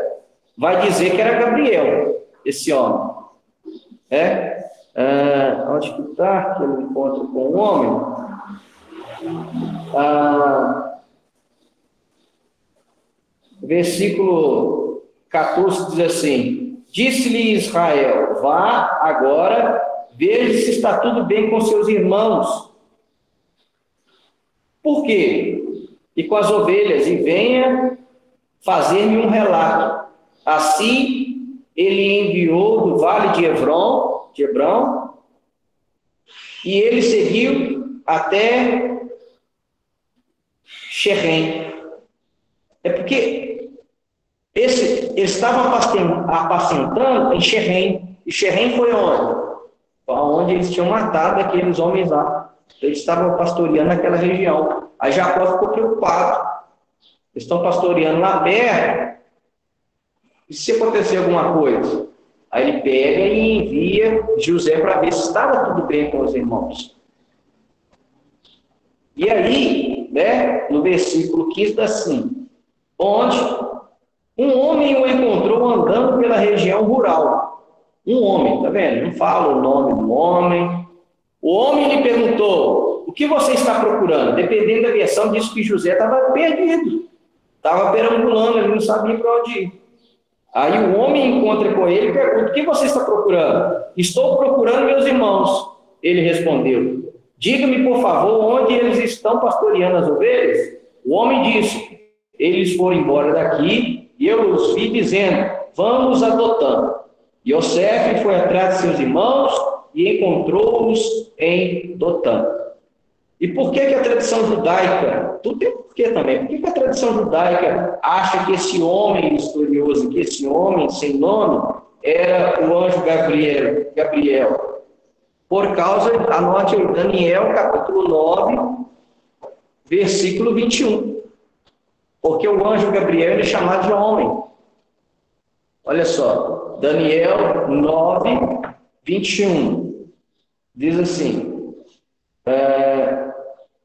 vai dizer que era Gabriel, esse homem. Onde que está aquele encontro com o homem? Versículo 14 diz assim: disse-lhe Israel, vá agora, veja se está tudo bem com seus irmãos. Por quê? E com as ovelhas, e venha fazer-me um relato. Assim, ele enviou do vale de Hebron, e ele seguiu até Xerém. É porque ele estava apacentando em Xerém. E Xerém foi onde? Onde eles tinham matado aqueles homens lá. Eles estavam pastoreando naquela região. Aí Jacó ficou preocupado. Eles estão pastoreando lá perto. E se acontecer alguma coisa? Aí ele pega e envia José para ver se estava tudo bem com os irmãos. E aí, né, no versículo 15 está assim: onde um homem o encontrou andando pela região rural. Um homem, tá vendo? Não fala o nome do homem. O homem lhe perguntou: o que você está procurando? Dependendo da versão, disse que José estava perdido. Estava perambulando, ele não sabia para onde ir. Aí o homem encontra com ele e pergunta: o que você está procurando? Estou procurando meus irmãos. Ele respondeu: diga-me, por favor, onde eles estão pastoreando as ovelhas? O homem disse: eles foram embora daqui e eu os vi dizendo: vamos a Dotã. Yosef foi atrás de seus irmãos e encontrou-os em Dotã. E por que a tradição judaica, tudo tem porquê também, por que a tradição judaica acha que esse homem misterioso, que esse homem sem nome, era o anjo Gabriel? Por causa, anote aí, Daniel, capítulo 9, versículo 21. Porque o anjo Gabriel é chamado de homem. Olha só, Daniel 9, 21. Diz assim: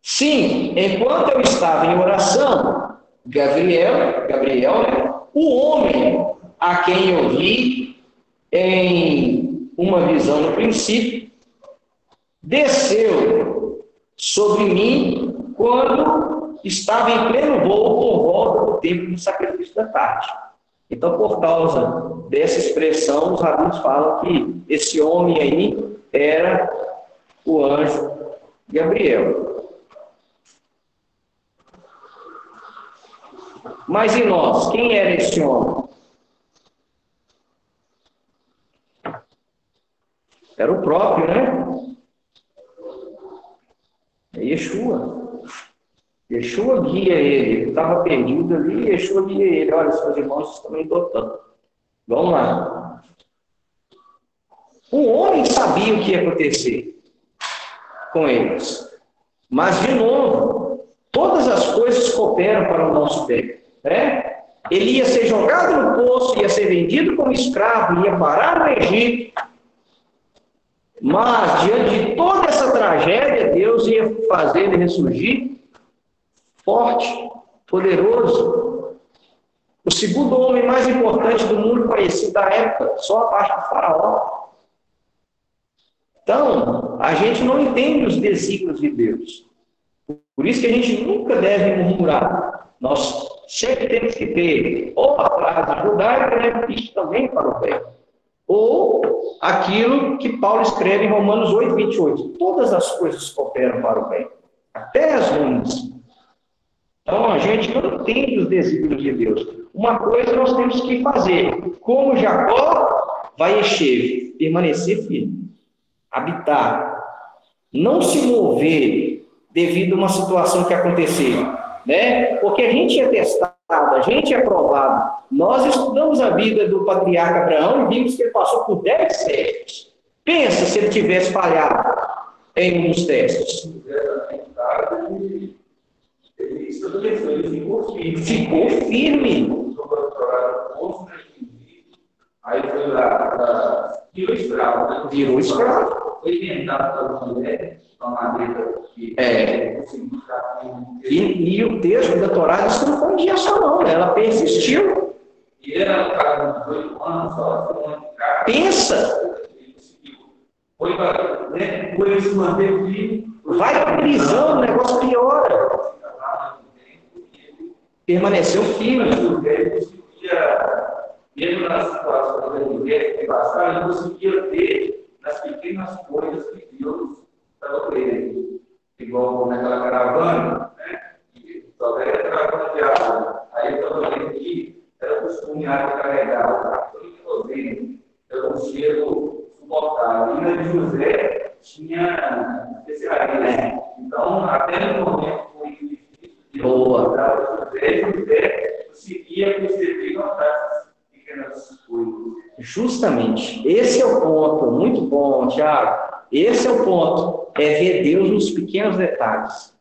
sim, enquanto eu estava em oração, Gabriel, o homem a quem eu vi em uma visão no princípio, desceu sobre mim quando estava em pleno voo por volta do tempo do sacrifício da tarde. Então, por causa dessa expressão, os rabinos falam que esse homem aí era o anjo Gabriel. Mas e nós? Quem era esse homem? Era o próprio, né? É Yeshua. Yeshua guia ele. Ele estava perdido ali, Yeshua guia ele. Olha, seus irmãos estão me dotando. Vamos lá. O homem sabia o que ia acontecer com eles. Mas, de novo, todas as coisas cooperam para o nosso bem. Né? Ele ia ser jogado no poço, ia ser vendido como escravo, ia parar no Egito. Mas, diante de toda essa tragédia, Deus ia fazer ele ressurgir forte, poderoso. O segundo homem mais importante do mundo conhecido da época, só abaixo do faraó. Então, a gente não entende os desígnios de Deus. Por isso que a gente nunca deve murmurar. Nós sempre temos que ter ou a frase judaica, né, isto também para o bem, ou aquilo que Paulo escreve em Romanos 8, 28. Todas as coisas cooperam para o bem, até as ruins. Então, a gente não entende os desígnios de Deus. Uma coisa nós temos que fazer, como Jacó, vai encher, permanecer firme, habitar, não se mover devido a uma situação que aconteceu, né? Porque a gente é testado, a gente é provado. Nós estudamos a vida do patriarca Abraão e vimos que ele passou por 10 testes. Pensa se ele tivesse falhado em um dos testes. Ele ficou firme. Aí foi lá, virou escravo, né? Virou escravo. Foi tentado pela mulher, uma maneira que E o texto da Torá diz que não foi um dia só, não. Ela persistiu. E era um cara de 18 anos, só foi um ano de cara. Pensa. Foi para, né? Por ele se manter firme. Vai para a prisão, o negócio piora. Permaneceu firme. Mesmo nas situações da mulher que passaram, ele conseguia ver nas pequenas coisas que Deus estava com ele. Igual naquela caravana, né? Só era caravana de água. Aí eu estava vendo que era costume carregar o cartão era um cheiro suportável. E na de José tinha especiaria. Então, até no momento foi difícil de José conseguia perceber notas. Justamente, esse é o ponto, muito bom, Tiago. Esse é o ponto, é ver Deus nos pequenos detalhes.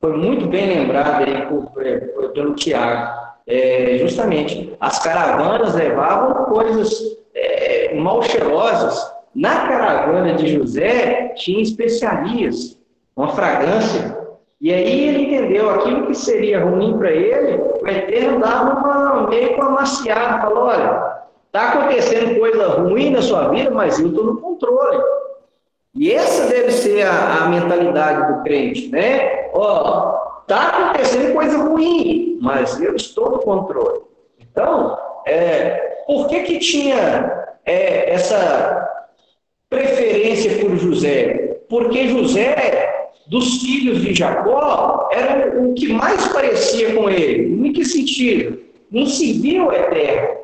Foi muito bem lembrado aí pelo Tiago. Justamente, as caravanas levavam coisas mal cheirosas. Na caravana de José tinha especiarias, uma fragrância. E aí ele entendeu aquilo que seria ruim para ele, o Eterno dava meio com amaciada, falou, olha, está acontecendo coisa ruim na sua vida, mas eu estou no controle. E essa deve ser a mentalidade do crente, né? Ó, está acontecendo coisa ruim, mas eu estou no controle. Então, por que tinha essa preferência por José? Porque José, dos filhos de Jacó, era o que mais parecia com ele. Em que sentido? Não servia o Eterno.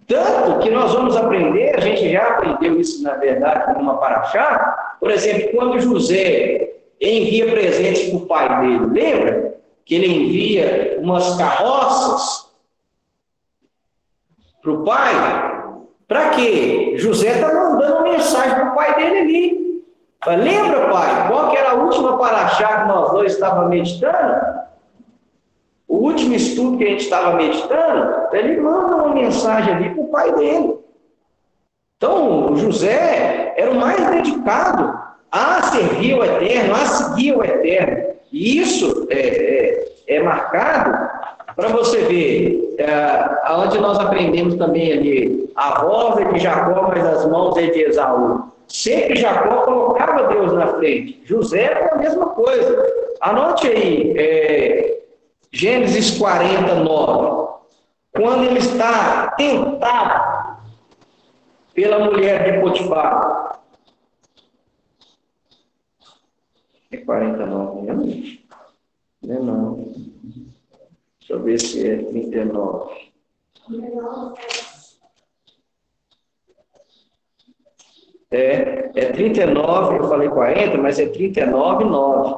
Tanto que nós vamos aprender, a gente já aprendeu isso, na verdade, numa paraxá. Por exemplo, quando José envia presentes para o pai dele, lembra? Que ele envia umas carroças para o pai. Para quê? José está mandando uma mensagem para o pai dele ali. Fala, lembra, pai, qual que era a última paraxá que nós dois estávamos meditando? O último estudo que a gente estava meditando, ele manda uma mensagem ali para o pai dele. Então, José era o mais dedicado a servir o Eterno, a seguir o Eterno. E isso é marcado para você ver, onde nós aprendemos também ali, a voz é de Jacó, mas as mãos é de Esaú. Sempre Jacó colocava Deus na frente. José é a mesma coisa. Anote aí, Gênesis 49. Quando ele está tentado pela mulher de Potifar. É 49, não é? Não. Deixa eu ver se é 39. É 39, eu falei 40, mas é 39, 9.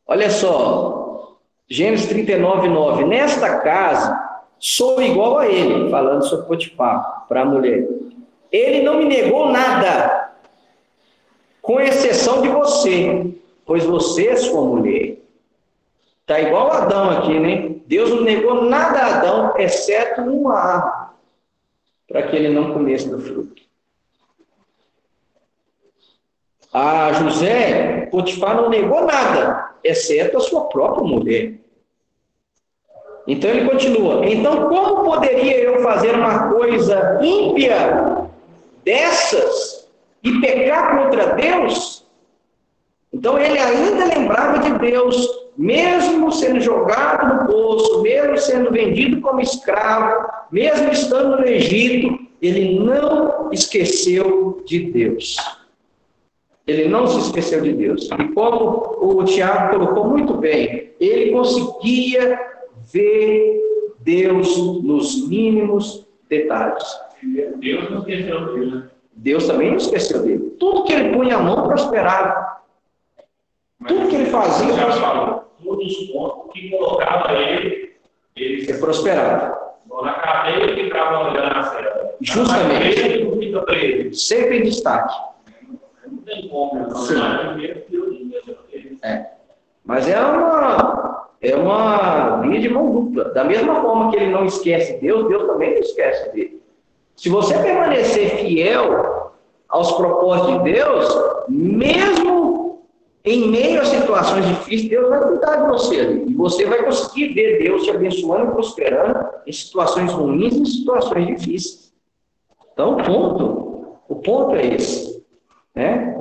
Olha só, Gênesis 39, 9. Nesta casa, sou igual a ele, falando sobre Potifar, para a mulher. Ele não me negou nada, com exceção de você, pois você é sua mulher. Está igual a Adão aqui, né? Deus não negou nada a Adão, exceto uma árvore, para que ele não comesse do fruto. A José, Potifar não negou nada, exceto a sua própria mulher. Então ele continua, então como poderia eu fazer uma coisa ímpia dessas e pecar contra Deus? Então ele ainda lembrava de Deus, mesmo sendo jogado no poço, mesmo sendo vendido como escravo, mesmo estando no Egito, ele não esqueceu de Deus. Ele não se esqueceu de Deus. E como o Tiago colocou muito bem, ele conseguia ver Deus nos mínimos detalhes. Deus não esqueceu dele, né? Deus também não esqueceu dele. Tudo que ele punha a mão prosperava. Tudo que ele fazia prosperava. Todos os pontos que colocava ele prosperava. Na cadeia ele ficava olhando a cela. Justamente. Ele fica preso. Sempre em destaque. Não tem como, não. Sim. É. Mas é uma via de mão dupla. Da mesma forma que ele não esquece Deus, Deus também não esquece dele. Se você permanecer fiel aos propósitos de Deus, mesmo em meio a situações difíceis, Deus vai cuidar de você ali. E você vai conseguir ver Deus te abençoando e prosperando em situações ruins e em situações difíceis. Então, o ponto é esse. Né?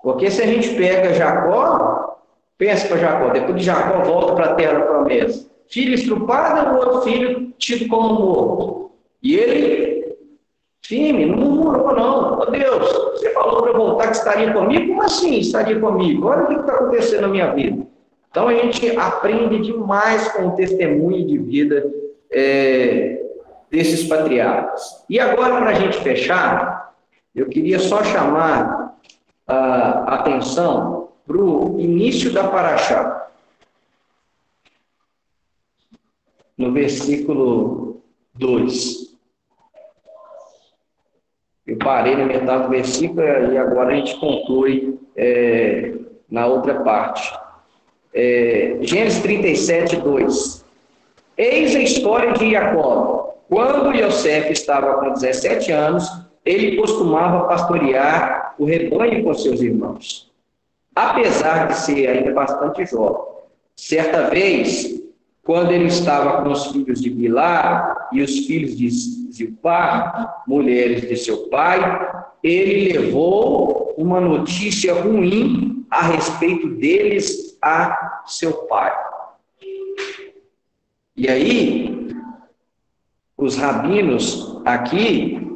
Porque se a gente pega Jacó, pensa para Jacó, depois de Jacó volta para a terra da promessa. Filho estrupado, o outro filho tido como morto. E ele, firme, não murmurou não. Ó Deus, você falou para eu voltar que estaria comigo? Como assim estaria comigo? Olha o que está acontecendo na minha vida. Então a gente aprende demais com o testemunho de vida desses patriarcas. E agora, para a gente fechar, eu queria só chamar a atenção para o início da paraxá. No versículo 2. Eu parei na metade do versículo e agora a gente conclui na outra parte. Gênesis 37, 2. Eis a história de Jacó. Quando Yosef estava com 17 anos, ele costumava pastorear o rebanho com seus irmãos. Apesar de ser ainda bastante jovem. Certa vez, quando ele estava com os filhos de Bilá e os filhos de Zilpá, mulheres de seu pai, ele levou uma notícia ruim a respeito deles a seu pai. E aí, os rabinos aqui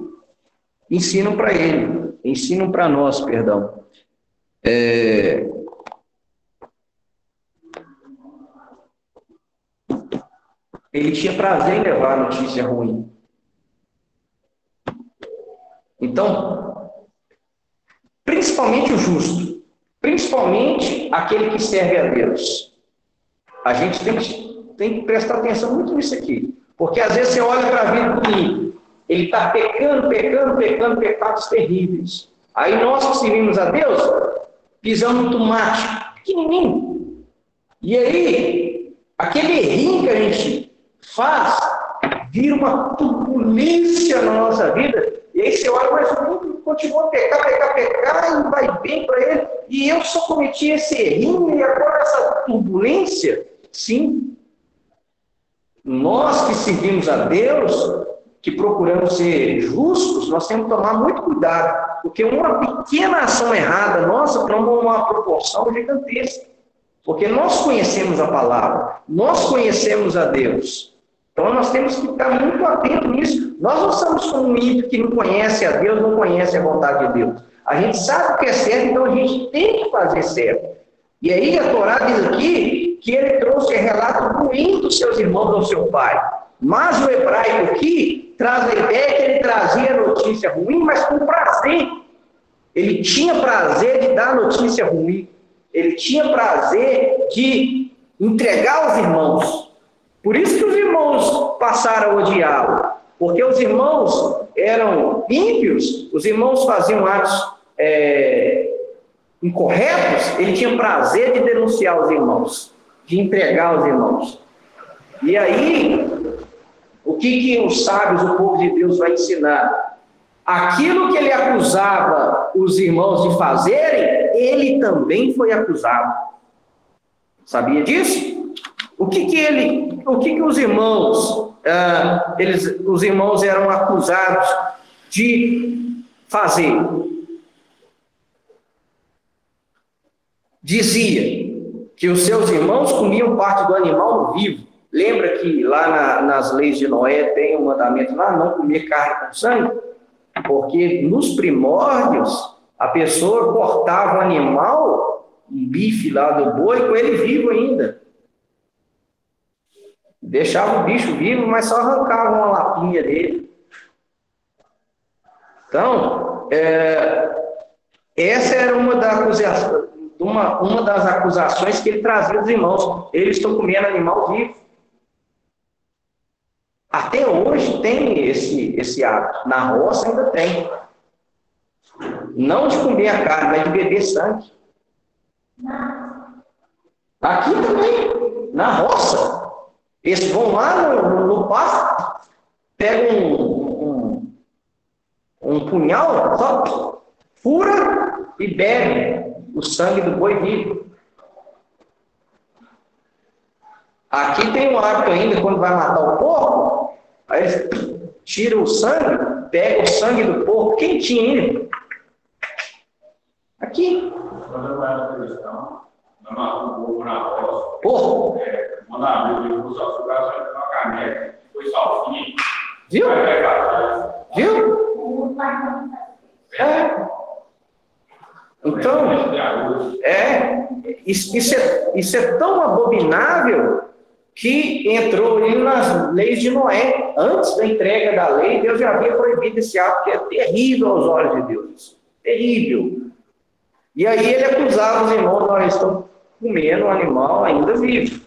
ensinam para ele, ensinam para nós, perdão. Ele tinha prazer em levar a notícia ruim. Então, principalmente o justo, principalmente aquele que serve a Deus, A gente tem que prestar atenção muito nisso aqui. Porque às vezes você olha para a vida do ímpio, ele está pecando, pecados terríveis. Aí nós que servimos a Deus, pisamos no tomate, pequenininho. E aí, aquele errinho que a gente faz, vira uma turbulência na nossa vida. E aí você olha, mas o mundo continua a pecar, e vai bem para ele. E eu só cometi esse errinho, e agora essa turbulência, sim. Nós que servimos a Deus, que procuramos ser justos, nós temos que tomar muito cuidado, porque uma pequena ação errada nossa toma uma proporção gigantesca. Porque nós conhecemos a palavra, nós conhecemos a Deus. Então nós temos que ficar muito atentos nisso. Nós não somos como um ímpio que não conhece a Deus, não conhece a vontade de Deus. A gente sabe o que é certo, então a gente tem que fazer certo. E aí a Torá diz aqui que ele trouxe relato ruim dos seus irmãos ao seu pai. Mas o hebraico aqui traz a ideia que ele trazia notícia ruim, mas com prazer. Ele tinha prazer de dar notícia ruim. Ele tinha prazer de entregar aos irmãos. Por isso que os irmãos passaram a odiá-lo. Porque os irmãos eram ímpios, os irmãos faziam atos incorretos, ele tinha prazer de denunciar os irmãos, de entregar aos irmãos. E aí, o que os sábios, o povo de Deus vai ensinar? Aquilo que ele acusava os irmãos de fazerem, ele também foi acusado. Sabia disso? O que os irmãos, os irmãos eram acusados de fazer? Dizia que os seus irmãos comiam parte do animal vivo. Lembra que lá nas leis de Noé tem um mandamento lá, não comer carne com sangue? Porque nos primórdios, a pessoa cortava o animal, um bife lá do boi, com ele vivo ainda. Deixava o bicho vivo, mas só arrancava uma lapinha dele. Então, essa era uma das acusações que ele trazia dos irmãos. Eles estão comendo animal vivo. Até hoje tem esse hábito. Na roça ainda tem. Não de comer a carne, mas de beber sangue. Aqui também, na roça. Eles vão lá no pasto, pegam um punhal, só fura e bebe o sangue do boi vivo. Aqui tem um hábito ainda, quando vai matar o porco, aí eles tiram o sangue, pegam o sangue do porco quentinho ainda. Aqui. Quando eu era cristão, eu matava um porco na roça. Porco? Mandava eu pus açúcar, só uma caneca, foi salsinha. Viu? Viu? Então, isso é tão abominável que entrou nas leis de Noé. Antes da entrega da lei, Deus já havia proibido esse ato, que é terrível aos olhos de Deus. Terrível. E aí ele acusava os irmãos, nós estamos comendo um animal ainda vivo.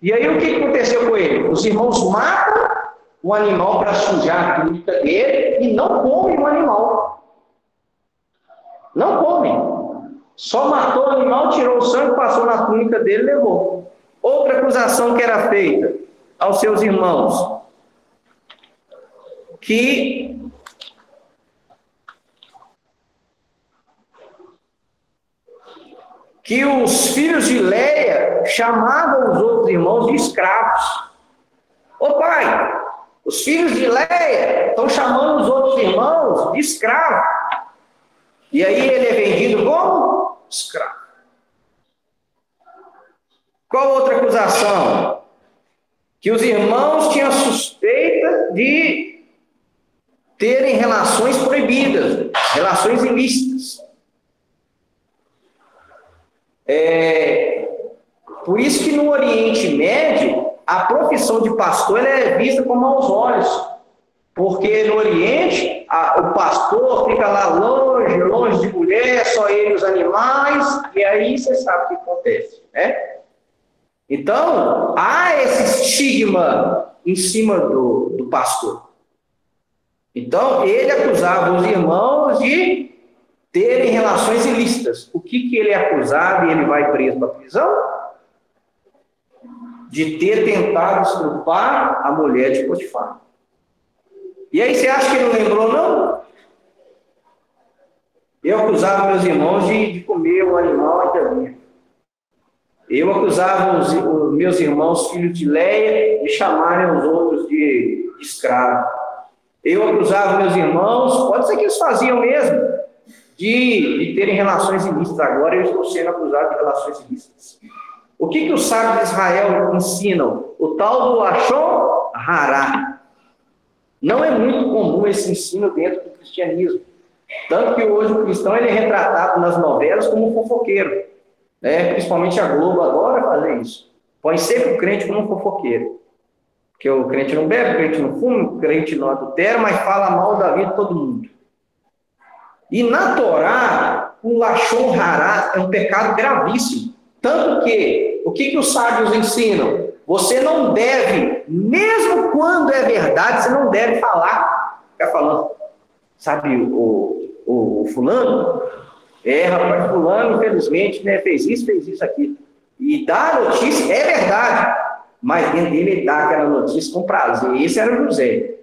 E aí o que aconteceu com ele? Os irmãos matam o animal para sujar a túnica dele e não comem o animal. Não comem. Só matou o animal, tirou o sangue, passou na túnica dele e levou. Outra acusação que era feita aos seus irmãos, que os filhos de Léia chamavam os outros irmãos de escravos. Ô pai, os filhos de Léia estão chamando os outros irmãos de escravo. E aí ele é vendido como escravo. Qual outra acusação? Que os irmãos tinham suspeita de terem relações proibidas, relações ilícitas. Por isso que no Oriente Médio, a profissão de pastor ela é vista com maus olhos. Porque no Oriente, o pastor fica lá longe de mulher, só ele e os animais, e aí você sabe o que acontece, né? Então, há esse estigma em cima do pastor. Então, ele acusava os irmãos de terem relações ilícitas. O que ele é acusado e ele vai preso para a prisão? De ter tentado estrupar a mulher de Potifar. E aí você acha que ele não lembrou, não? Eu acusava meus irmãos de comer um animal até mim. Eu acusava os meus irmãos, filhos de Leia, de chamarem os outros de escravos. Eu acusava meus irmãos, pode ser que eles faziam mesmo, de terem relações ilícitas. Agora eu estou sendo acusado de relações ilícitas. O que os sábios de Israel ensinam? O tal do Lashon Hará. Não é muito comum esse ensino dentro do cristianismo. Tanto que hoje o cristão ele é retratado nas novelas como um fofoqueiro. Principalmente a Globo adora fazer isso. Põe sempre o crente como um fofoqueiro. Porque o crente não bebe, o crente não fuma, o crente não adultera, mas fala mal da vida de todo mundo. E na Torá, o Lashon Hará é um pecado gravíssimo. Tanto que, o que os sábios ensinam? Você não deve, mesmo quando é verdade, você não deve ficar falando. Sabe o fulano? Rapaz, fulano, infelizmente, né, fez isso aqui. E dá a notícia, é verdade. Mas dentro dele ele dá aquela notícia com prazer. Esse era o José.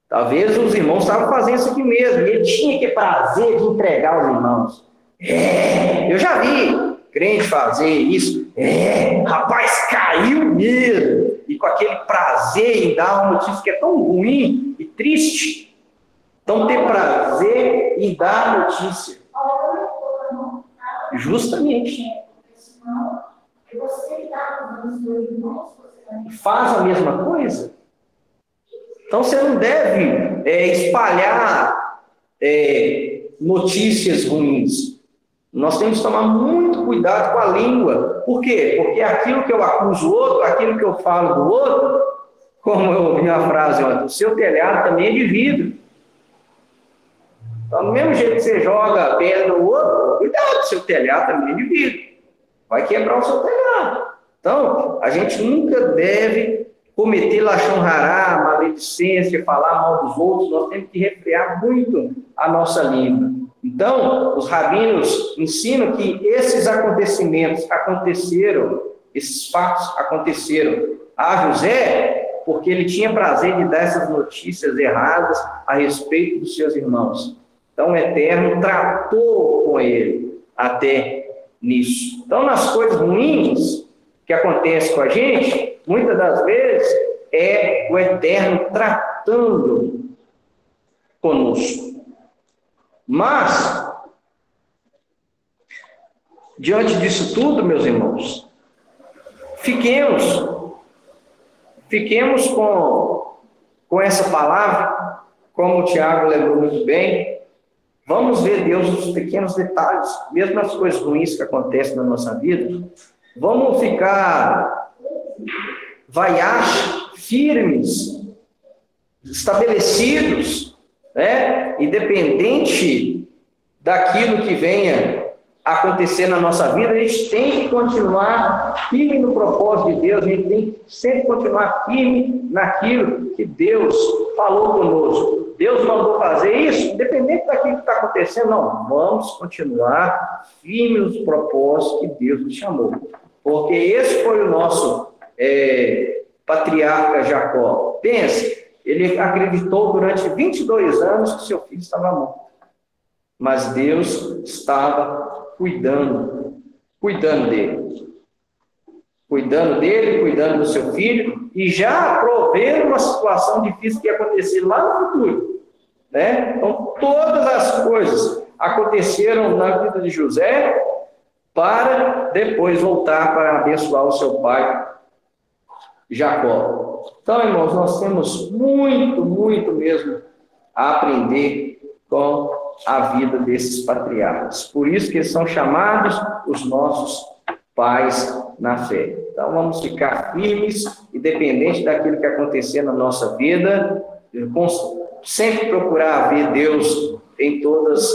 Talvez os irmãos estavam fazendo isso aqui mesmo. E ele tinha que prazer de entregar aos irmãos. Eu já vi crente fazer isso. Rapaz, caiu mesmo. E com aquele prazer em dar uma notícia que é tão ruim e triste. Então, ter prazer em dar a notícia. Justamente. Faz a mesma coisa. Então, você não deve espalhar notícias ruins. Nós temos que tomar muito cuidado com a língua. Por quê? Porque aquilo que eu acuso o outro, aquilo que eu falo do outro, como eu ouvi uma frase ontem, o seu telhado também é de vidro. Então, do mesmo jeito que você joga pedra no outro, cuidado, seu telhado também é de vidro. Vai quebrar o seu telhado. Então, a gente nunca deve cometer Lashon Hará, maledicência, falar mal dos outros. Nós temos que refrear muito a nossa língua. Então, os rabinos ensinam que esses acontecimentos aconteceram, esses fatos aconteceram a José, porque ele tinha prazer de dar essas notícias erradas a respeito dos seus irmãos. Então, o Eterno tratou com ele até nisso. Então, nas coisas ruins que acontecem com a gente, muitas das vezes é o Eterno tratando conosco. Mas, diante disso tudo, meus irmãos, fiquemos com essa palavra, como o Tiago lembrou muito bem. Vamos ver Deus nos pequenos detalhes, mesmo nas coisas ruins que acontecem na nossa vida. Vamos ficar vaiados, firmes, estabelecidos, independente daquilo que venha acontecer na nossa vida, a gente tem que continuar firme no propósito de Deus, a gente tem que sempre continuar firme naquilo que Deus falou conosco. Deus mandou fazer isso, independente daquilo que está acontecendo, não, vamos continuar firmes nos propósitos que Deus nos chamou. Porque esse foi o nosso patriarca Jacó. Pense, ele acreditou durante 22 anos que seu filho estava morto. Mas Deus estava cuidando dele. Cuidando do seu filho, e já provendo uma situação difícil que ia acontecer lá no futuro. Então, todas as coisas aconteceram na vida de José para depois voltar para abençoar o seu pai, Jacó. Então, irmãos, nós temos muito, muito mesmo a aprender com a vida desses patriarcas. Por isso que eles são chamados os nossos pais na fé. Então, vamos ficar firmes, independente daquilo que acontecer na nossa vida, sempre procurar ver Deus em todas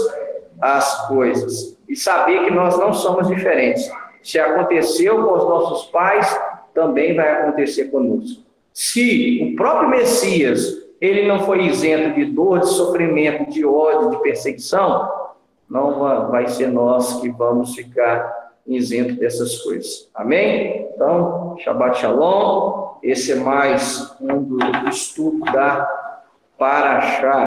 as coisas e saber que nós não somos diferentes. Se aconteceu com os nossos pais, também vai acontecer conosco. Se o próprio Messias, ele não foi isento de dor, de sofrimento, de ódio, de perseguição, não vai ser nós que vamos ficar isentos dessas coisas. Amém? Então, Shabbat Shalom. Esse é mais um do estudo da Parashá.